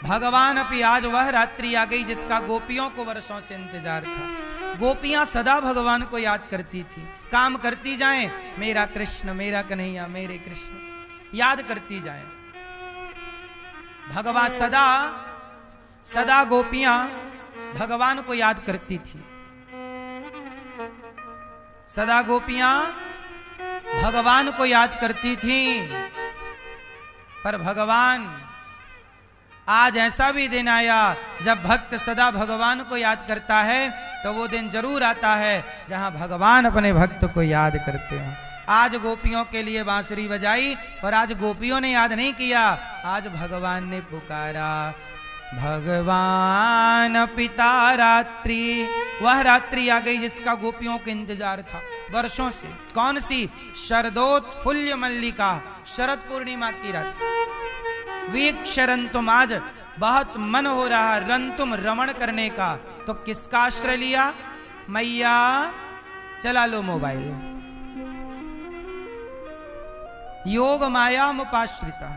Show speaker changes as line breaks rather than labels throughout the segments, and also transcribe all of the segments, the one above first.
भगवान अभी आज वह रात्रि आ गई जिसका गोपियों को वर्षों से इंतजार था। गोपियां सदा भगवान को याद करती थी, काम करती जाएं, मेरा कृष्ण, मेरा कन्हैया, मेरे कृष्ण, याद करती जाएं। भगवान सदा सदा गोपियां भगवान को याद करती थी, सदा गोपियां भगवान को याद करती थी। पर भगवान आज ऐसा भी दिन आया जब भक्त सदा भगवान को याद करता है, तो वो दिन जरूर आता है जहां भगवान अपने भक्त को याद करते हैं। आज गोपियों के लिए बांसुरी बजाई और आज गोपियों ने याद नहीं किया, आज भगवान ने पुकारा। भगवान पिता रात्रि, वह रात्रि आ गई जिसका गोपियों को इंतजार था वर्षों से। कौन सी? शरदोत्फुल्ल मल्लिका, शरद पूर्णिमा की रात। वीक्षरन तुम, आज बहुत मन हो रहा रन तुम रमण करने का, तो किसका आश्रय लिया? मैया, चला लो मोबाइल। योग माया मुपाश्रिता,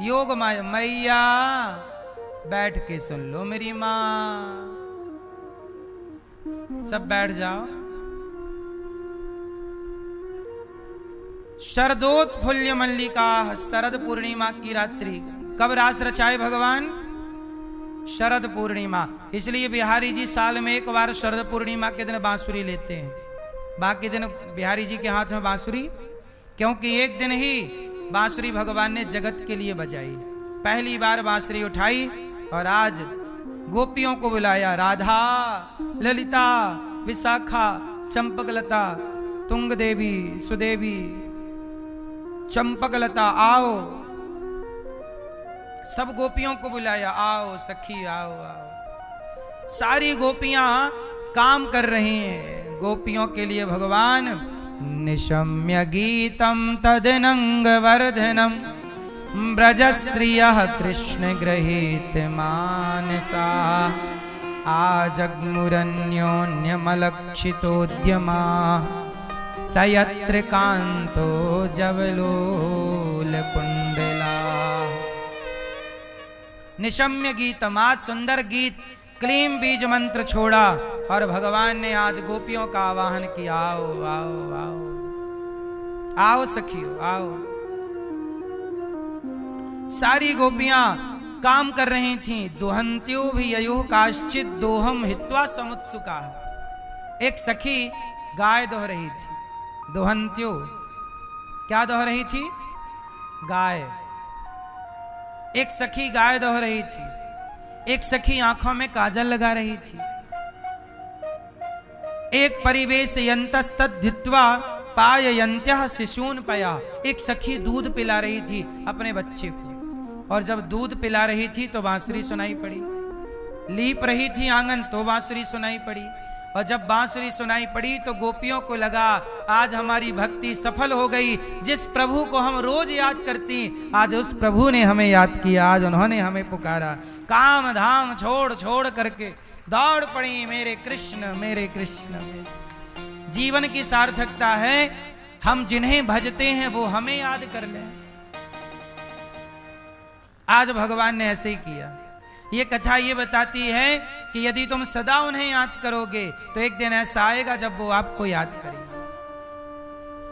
योग माया, मैया बैठ के सुन लो मेरी मां। सब बैठ जाओ। शरदोत्फुल्ल मल्लिका, शरद पूर्णिमा की रात्रि। कब रास रचाए भगवान? शरद पूर्णिमा। इसलिए बिहारी जी साल में एक बार शरद पूर्णिमा के दिन बांसुरी लेते हैं, बाकी दिन बिहारी जी के हाथ में बांसुरी, क्योंकि एक दिन ही बांसुरी भगवान ने जगत के लिए बजाई। पहली बार बांसुरी उठाई और आज गोपियों को बुलाया। राधा, ललिता, विशाखा, चंपकलता, तुंग देवी, सुदेवी, चंपकलता, आओ। सब गोपियों को बुलाया, आओ सखी, आओ आओ। सारी गोपियां काम कर रही हैं गोपियों के लिए। भगवान निशम्य गीतम तदनंग वर्धनम, ब्रजश्रियः कृष्ण गृहीत मानसा, आजग्मुरन्योन्यमलक्षितोद्यमा, सयत्र कांतो जवलोल कुंडला। निशम्य गीतम, आज सुंदर गीत क्लीम बीज मंत्र छोड़ा और भगवान ने आज गोपियों का आवाहन किया। आओ आओ आओ, आओ सखियो, आओ। सारी गोपियां काम कर रही थीं। दुहंत्यो भी ययुः काश्चित दोहम हित्वा समुत्सुका। एक सखी गाय दोह रही थी। दुहंत्यो क्या दोह रही थी? गाय। एक सखी गाय दोह रही थी, एक सखी आंखों में काजल लगा रही थी, एक परिवेश यंतस्तद्धित्वा पाययन्त्यः शिशून पया। एक सखी दूध पिला रही थी अपने बच्चे को, और जब दूध पिला रही थी तो बांसुरी सुनाई पड़ी। लीप रही थी आंगन तो बांसुरी सुनाई पड़ी, और जब बांसुरी सुनाई पड़ी तो गोपियों को लगा आज हमारी भक्ति सफल हो गई। जिस प्रभु को हम रोज याद करती, आज उस प्रभु ने हमें याद किया, आज उन्होंने हमें पुकारा। काम धाम छोड़ छोड़ करके दौड़ पड़ी मेरे कृष्ण, मेरे कृष्ण। जीवन की सार्थकता है हम जिन्हें भजते हैं वो हमें याद कर लें। आज भगवान ने ऐसे ही किया। ये कथा ये बताती है कि यदि तुम सदा उन्हें याद करोगे तो एक दिन ऐसा आएगा जब वो आपको याद करेंगे।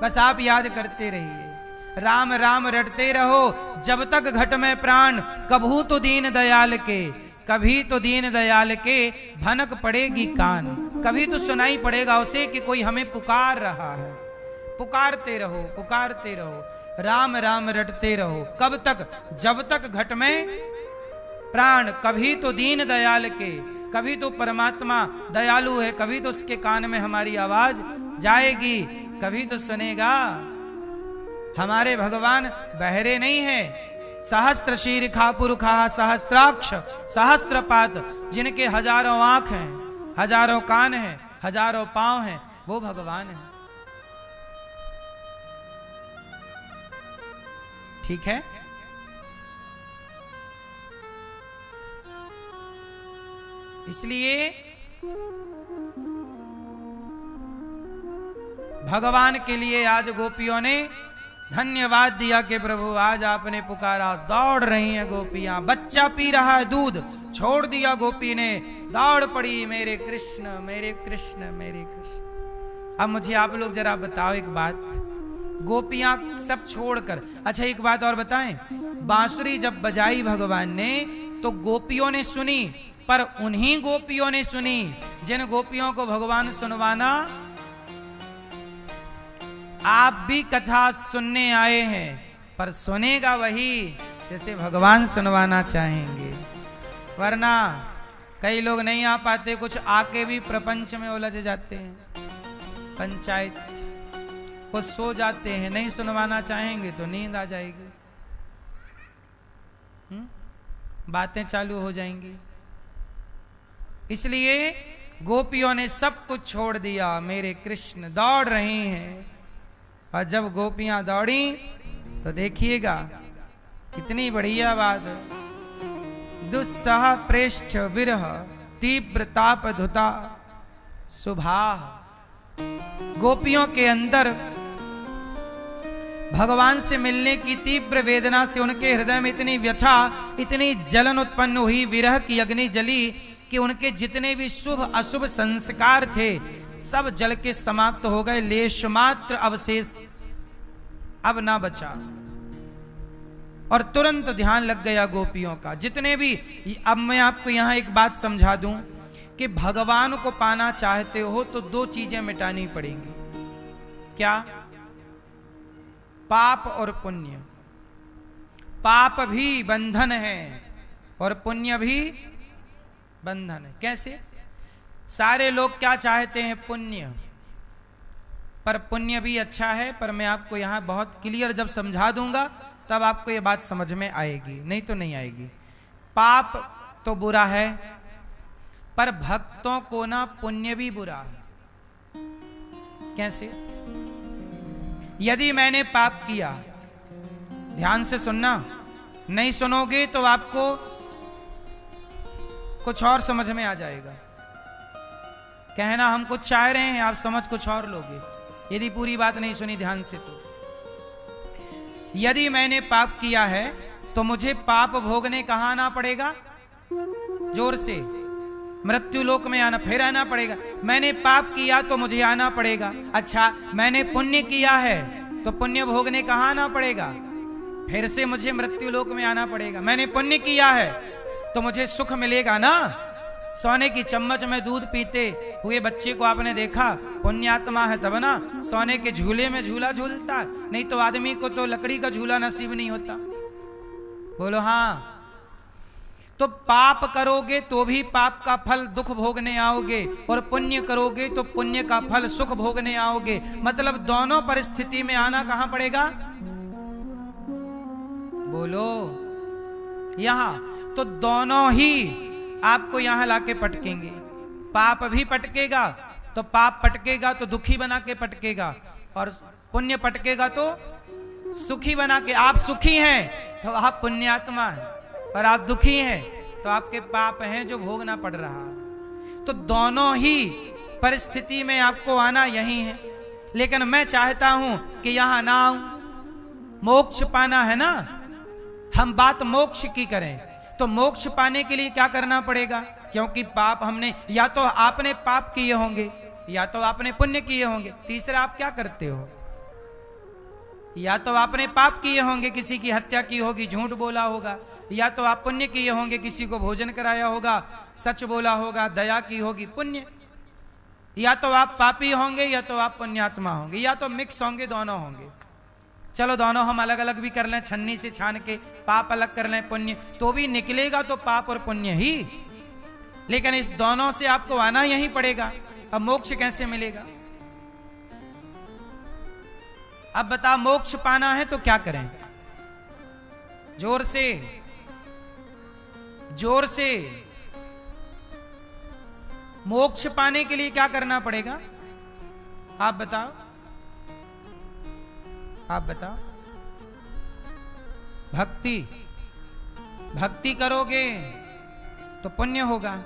बस आप याद करते रहिए, राम राम रटते रहो जब तक घट में प्राण। कभू तो दीन दयाल के, कभी तो दीन दयाल के भनक पड़ेगी कान। कभी तो सुनाई पड़ेगा उसे कि कोई हमें पुकार रहा है। पुकारते रहो, पुकारते रहो, राम राम रटते रहो। कब तक? जब तक घट में प्राण। कभी तो दीन दयाल के, कभी तो परमात्मा दयालु है, कभी तो उसके कान में हमारी आवाज जाएगी, कभी तो सुनेगा। हमारे भगवान बहरे नहीं है। सहस्त्र शीर्षा पुरुषा सहस्त्राक्ष सहस्त्रपात, जिनके हजारों आंख हैं, हजारों कान हैं, हजारों पांव हैं, वो भगवान है। ठीक है। इसलिए भगवान के लिए आज गोपियों ने धन्यवाद दिया कि प्रभु आज आपने पुकारा। दौड़ रही हैं गोपियां, बच्चा पी रहा है दूध, छोड़ दिया गोपी ने, दौड़ पड़ी, मेरे कृष्ण मेरे कृष्ण मेरे कृष्ण। अब मुझे आप लोग जरा बताओ एक बात, गोपियां सब छोड़कर, अच्छा एक बात और बताएं, बांसुरी जब बजाई भगवान ने तो गोपियों ने सुनी, पर उन्हीं गोपियों ने सुनी जिन गोपियों को भगवान सुनवाना। आप भी कथा सुनने आए हैं, पर सुनेगा वही जैसे भगवान सुनवाना चाहेंगे, वरना कई लोग नहीं आ पाते, कुछ आके भी प्रपंच में उलझ जाते हैं, पंचायत को सो जाते हैं, नहीं सुनवाना चाहेंगे तो नींद आ जाएगी, बातें चालू हो जाएंगी। इसलिए गोपियों ने सब कुछ छोड़ दिया, मेरे कृष्ण दौड़ रहे हैं। और जब गोपियां दौड़ी तो देखिएगा कितनी बढ़िया बात, दुस्सह प्रेष्ठ विरह तीव्र ताप धुता सुभा। गोपियों के अंदर भगवान से मिलने की तीव्र वेदना से उनके हृदय में इतनी व्यथा, इतनी जलन उत्पन्न हुई, विरह की अग्नि जली कि उनके जितने भी शुभ अशुभ संस्कार थे सब जल के समाप्त हो गए, लेश मात्र अवशेष अब ना बचा। और तुरंत ध्यान लग गया गोपियों का, जितने भी। अब मैं आपको यहां एक बात समझा दूं कि भगवान को पाना चाहते हो तो दो चीजें मिटानी पड़ेंगी। क्या? पाप और पुण्य। पाप भी बंधन है और पुण्य भी बंधन है। कैसे? सारे लोग क्या चाहते हैं? पुण्य। पर पुण्य भी अच्छा है, पर मैं आपको यहां बहुत क्लियर जब समझा दूंगा तब आपको यह बात समझ में आएगी, नहीं तो नहीं आएगी। पाप तो बुरा है, पर भक्तों को ना पुण्य भी बुरा है। कैसे? यदि मैंने पाप किया, ध्यान से सुनना, नहीं सुनोगे तो आपको कुछ और समझ में आ जाएगा। कहना हम कुछ चाह रहे हैं, आप समझ कुछ और लोगे यदि पूरी बात नहीं सुनी ध्यान से। तो यदि मैंने पाप किया है तो मुझे पाप भोगने कहां आना पड़ेगा? जोर से, मृत्यु लोक में आना, फिर आना पड़ेगा। मैंने पाप किया तो मुझे आना पड़ेगा। अच्छा, मैंने पुण्य किया है तो पुण्य भोगने कहां आना पड़ेगा? फिर से मुझे मृत्यु लोक में आना पड़ेगा। मैंने पुण्य किया है तो मुझे सुख मिलेगा ना। सोने की चम्मच में दूध पीते हुए बच्चे को आपने देखा, पुण्यात्मा है तब ना सोने के झूले में झूला झूलता, नहीं तो आदमी को तो लकड़ी का झूला नसीब नहीं होता। बोलो हाँ। तो पाप करोगे तो भी पाप का फल दुख भोगने आओगे, और पुण्य करोगे तो पुण्य का फल सुख भोगने आओगे। मतलब दोनों परिस्थिति में आना कहां पड़ेगा? बोलो यहां। तो दोनों ही आपको यहां लाके पटकेंगे। पाप भी पटकेगा तो पाप पटकेगा तो दुखी बना के पटकेगा, और पुण्य पटकेगा तो सुखी बना के। आप सुखी हैं तो आप पुण्यात्मा हैं, और आप दुखी हैं तो आपके पाप हैं जो भोगना पड़ रहा। तो दोनों ही परिस्थिति में आपको आना यही है। लेकिन मैं चाहता हूं कि यहां ना आऊं, मोक्ष पाना है ना। हम बात मोक्ष की करें तो मोक्ष पाने के लिए क्या करना पड़ेगा? क्योंकि पाप हमने, या तो आपने पाप किए होंगे या तो आपने पुण्य किए होंगे। तीसरा आप क्या करते हो? या तो आपने पाप किए होंगे, किसी की हत्या की होगी, झूठ बोला होगा, या तो आप पुण्य किए होंगे, किसी को भोजन कराया होगा, सच बोला होगा, दया की होगी, पुण्य। या तो आप पापी होंगे या तो आप पुण्यात्मा होंगे, या तो मिक्स होंगे, दोनों होंगे। चलो दोनों हम अलग अलग भी कर लें, छन्नी से छान के पाप अलग कर लें, पुण्य, तो भी निकलेगा तो पाप और पुण्य ही। लेकिन इस दोनों से आपको आना यही पड़ेगा। अब मोक्ष कैसे मिलेगा? अब बता, मोक्ष पाना है तो क्या करें? जोर से, जोर से। मोक्ष पाने के लिए क्या करना पड़ेगा? आप बताओ, आप बताओ। भक्ति। भक्ति करोगे तो पुण्य होगा।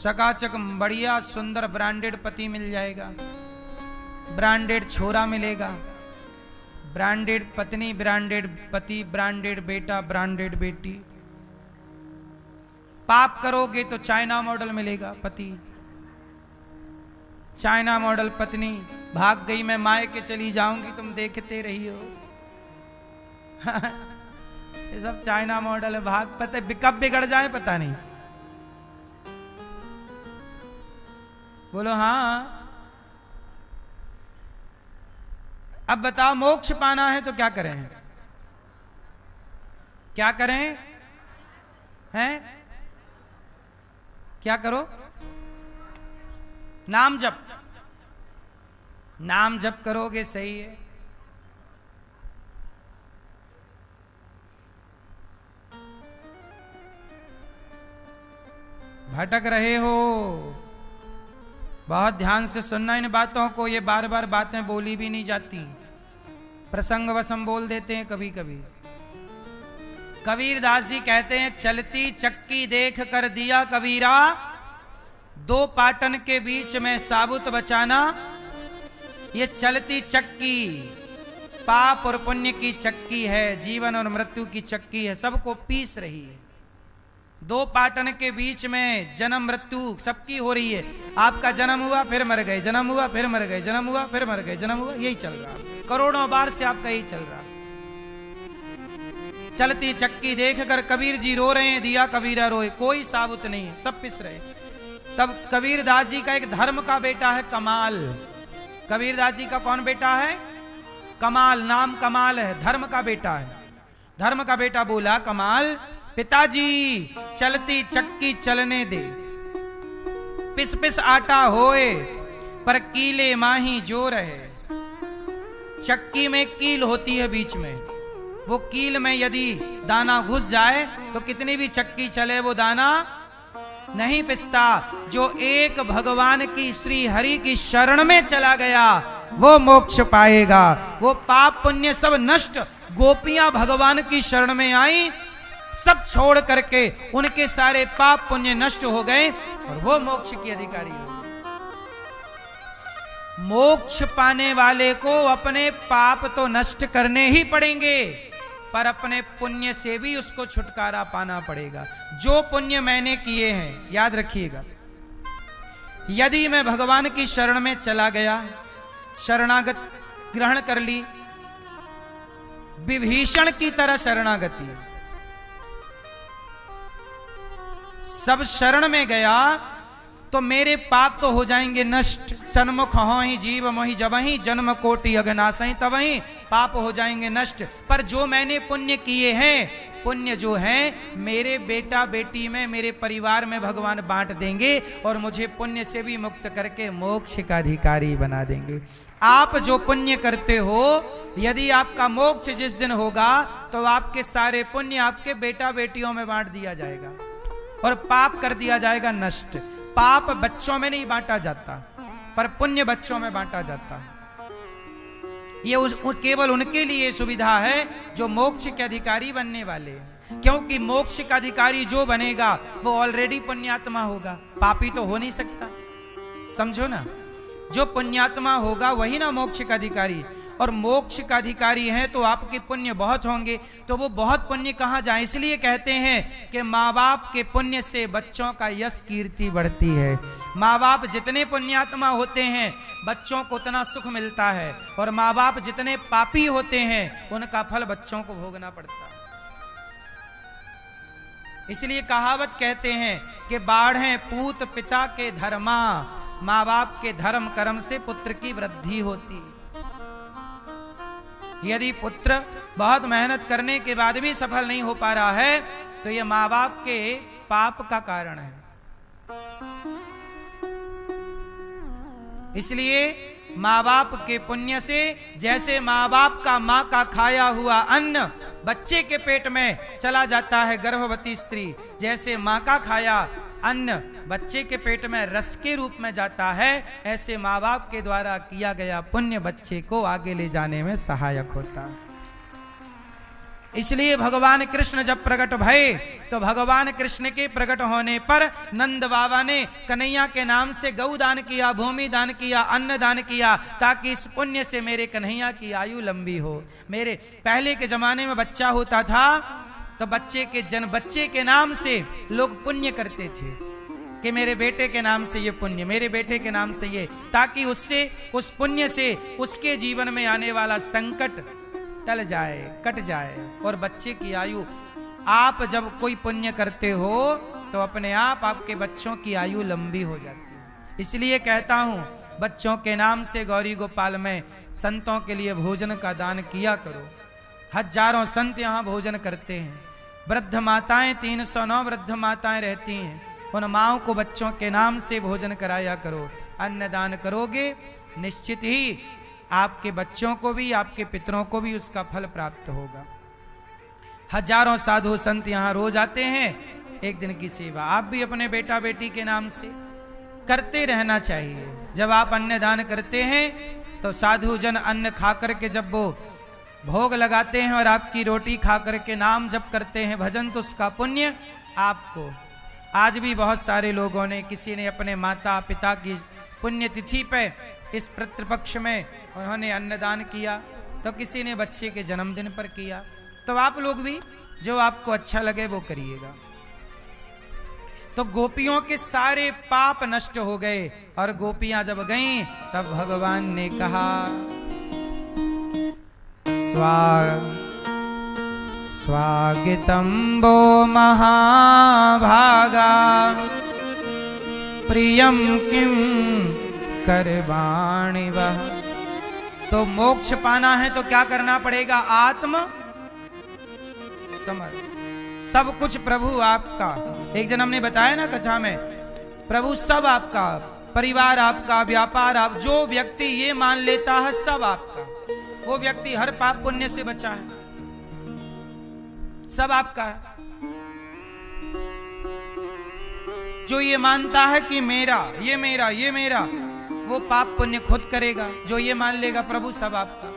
चकाचक बढ़िया सुंदर ब्रांडेड पति मिल जाएगा, ब्रांडेड छोरा मिलेगा, ब्रांडेड पत्नी, ब्रांडेड पति, ब्रांडेड बेटा, ब्रांडेड बेटी। पाप करोगे तो चाइना मॉडल मिलेगा पति, चाइना मॉडल पत्नी। भाग गई मैं मायके चली जाऊंगी, तुम देखते रही हो। ये सब चाइना मॉडल है। भाग पता कब बिगड़ जाए पता नहीं। बोलो हाँ। अब बताओ, मोक्ष पाना है तो क्या करें? क्या करें? हैं? क्या करो? नाम जप। नाम जप करोगे सही है। भटक रहे हो, बहुत ध्यान से सुनना इन बातों को। ये बार बार बातें बोली भी नहीं जाती, प्रसंग वसम बोल देते हैं कभी कभी। कबीरदास जी कहते हैं, चलती चक्की देख कर दिया कबीरा, दो पाटन के बीच में साबुत बचाना। ये चलती चक्की पाप और पुण्य की चक्की है, जीवन और मृत्यु की चक्की है, सबको पीस रही है। दो पाटन के बीच में जन्म मृत्यु सबकी हो रही है। आपका जन्म हुआ फिर मर गए, जन्म हुआ फिर मर गए, जन्म हुआ फिर मर गए, जन्म हुआ, यही चल रहा। करोड़ों बार से आपका यही चल रहा। चलती चक्की देख कर कबीर जी रो रहे हैं, दिया कबीरा रोए, कोई साबुत नहीं है, सब पिस रहे। तब कबीरदास जी का एक धर्म का बेटा है कमाल। कबीरदास जी का कौन बेटा है? कमाल। नाम कमाल है, धर्म का बेटा है। धर्म का बेटा बोला, कमाल पिताजी चलती चक्की चलने दे, पिस पिस आटा होए पर कीले माही जो रहे। चक्की में कील होती है बीच में, वो कील में यदि दाना घुस जाए तो कितनी भी चक्की चले वो दाना नहीं पिसता। जो एक भगवान की श्री हरि की शरण में चला गया वो मोक्ष पाएगा। वो पाप पुण्य सब नष्ट, गोपियां भगवान की शरण में आई, सब छोड़ करके उनके सारे पाप पुण्य नष्ट हो गए और वो मोक्ष की अधिकारी हो गए। मोक्ष पाने वाले को अपने पाप तो नष्ट करने ही पड़ेंगे, पर अपने पुण्य से भी उसको छुटकारा पाना पड़ेगा। जो पुण्य मैंने किए हैं, याद रखिएगा, यदि मैं भगवान की शरण में चला गया, शरणागत ग्रहण कर ली, विभीषण की तरह शरणागति, सब शरण में गया तो मेरे पाप तो हो जाएंगे नष्ट। सन्मुख हो ही जीव मोहि जबहि, जन्म कोटि अगनासहि तबहि, पाप हो जाएंगे नष्ट। पर जो मैंने पुण्य किए हैं, पुण्य जो हैं मेरे बेटा बेटी में, मेरे परिवार में भगवान बांट देंगे और मुझे पुण्य से भी मुक्त करके मोक्ष का अधिकारी बना देंगे। आप जो पुण्य करते हो, यदि आपका मोक्ष जिस दिन होगा तो आपके सारे पुण्य आपके बेटा बेटियों में बांट दिया जाएगा और पाप कर दिया जाएगा नष्ट। पाप बच्चों में नहीं बांटा जाता, पर पुण्य बच्चों में बांटा जाता। ये केवल उनके लिए सुविधा है जो मोक्ष के अधिकारी बनने वाले हैं, क्योंकि मोक्ष का अधिकारी जो बनेगा वो ऑलरेडी पुण्यात्मा होगा, पापी तो हो नहीं सकता। समझो ना, जो पुण्यात्मा होगा वही ना मोक्ष का अधिकारी। और मोक्ष का अधिकारी है तो आपके पुण्य बहुत होंगे, तो वो बहुत पुण्य कहाँ जाए। इसलिए कहते हैं कि माँ बाप के पुण्य से बच्चों का यश कीर्ति बढ़ती है। माँ बाप जितने पुण्यात्मा होते हैं बच्चों को उतना सुख मिलता है, और माँ बाप जितने पापी होते हैं उनका फल बच्चों को भोगना पड़ता है। इसलिए कहावत कहते हैं कि बाढ़े पूत पिता के धर्मा, माँ बाप के धर्म कर्म से पुत्र की वृद्धि होती है। यदि पुत्र बहुत मेहनत करने के बाद भी सफल नहीं हो पा रहा है तो यह माँ बाप के पाप का कारण है। इसलिए माँ बाप के पुण्य से, जैसे माँ बाप का माँ का खाया हुआ अन्न बच्चे के पेट में चला जाता है गर्भवती स्त्री, जैसे माँ का खाया अन्न बच्चे के पेट में रस के रूप में जाता है, ऐसे माँ बाप के द्वारा किया गया पुण्य बच्चे को आगे ले जाने में सहायक होता है। इसलिए भगवान कृष्ण जब प्रकट भये तो भगवान कृष्ण के प्रकट होने पर नंद बाबा ने कन्हैया के नाम से गौ दान किया, भूमि दान किया, अन्न दान किया, ताकि इस पुण्य से मेरे कन्हैया की आयु लंबी हो। मेरे पहले के जमाने में बच्चा होता था तो बच्चे के नाम से लोग पुण्य करते थे कि मेरे बेटे के नाम से ये पुण्य, मेरे बेटे के नाम से ये, ताकि उससे, उस पुण्य से उसके जीवन में आने वाला संकट टल जाए, कट जाए। और बच्चे की आयु, आप जब कोई पुण्य करते हो तो अपने आप आपके बच्चों की आयु लंबी हो जाती है। इसलिए कहता हूं, बच्चों के नाम से गौरी गोपाल में संतों के लिए भोजन का दान किया करो। हजारों संत यहाँ भोजन करते हैं। वृद्ध माताएं, 309 वृद्ध माताएं रहती हैं, उन माओं को बच्चों के नाम से भोजन कराया करो। अन्न दान करोगे, निश्चित ही आपके बच्चों को भी, आपके पितरों को भी उसका फल प्राप्त होगा। हजारों साधु संत यहाँ रोज आते हैं। एक दिन की सेवा आप भी अपने बेटा बेटी के नाम से करते रहना चाहिए। जब आप अन्न दान करते हैं तो साधु जन अन्न खा करके जब वो भोग लगाते हैं और आपकी रोटी खा करके नाम जप करते हैं, भजन, तो उसका पुण्य आपको। आज भी बहुत सारे लोगों ने, किसी ने अपने माता पिता की पुण्यतिथि पे इस पितृपक्ष में उन्होंने अन्नदान किया, तो किसी ने बच्चे के जन्मदिन पर किया। तो आप लोग भी जो आपको अच्छा लगे वो करिएगा। तो गोपियों के सारे पाप नष्ट हो गए और गोपियां जब गईं तब भगवान ने कहा, स्वागतम वो महाभागा प्रियम किम करवाणि वह। तो मोक्ष पाना है तो क्या करना पड़ेगा? आत्म समर्पण। सब कुछ प्रभु आपका। एक दिन हमने बताया ना कथा में, प्रभु सब आपका, परिवार आपका, व्यापार आप, जो व्यक्ति ये मान लेता है सब आपका, वो व्यक्ति हर पाप पुण्य से बचा है, सब आपका है। जो ये मानता है कि मेरा, ये मेरा, ये मेरा, वो पाप पुण्य खुद करेगा। जो ये मान लेगा प्रभु सब आपका,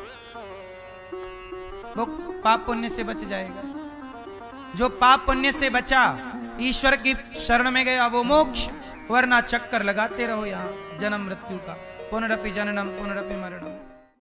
वो पाप पुण्य से बच जाएगा। जो पाप पुण्य से बचा, ईश्वर की शरण में गया, वो मोक्ष। वरना चक्कर लगाते रहो यहाँ जन्म मृत्यु का, पुनरपि जननम पुनरपि मरणम।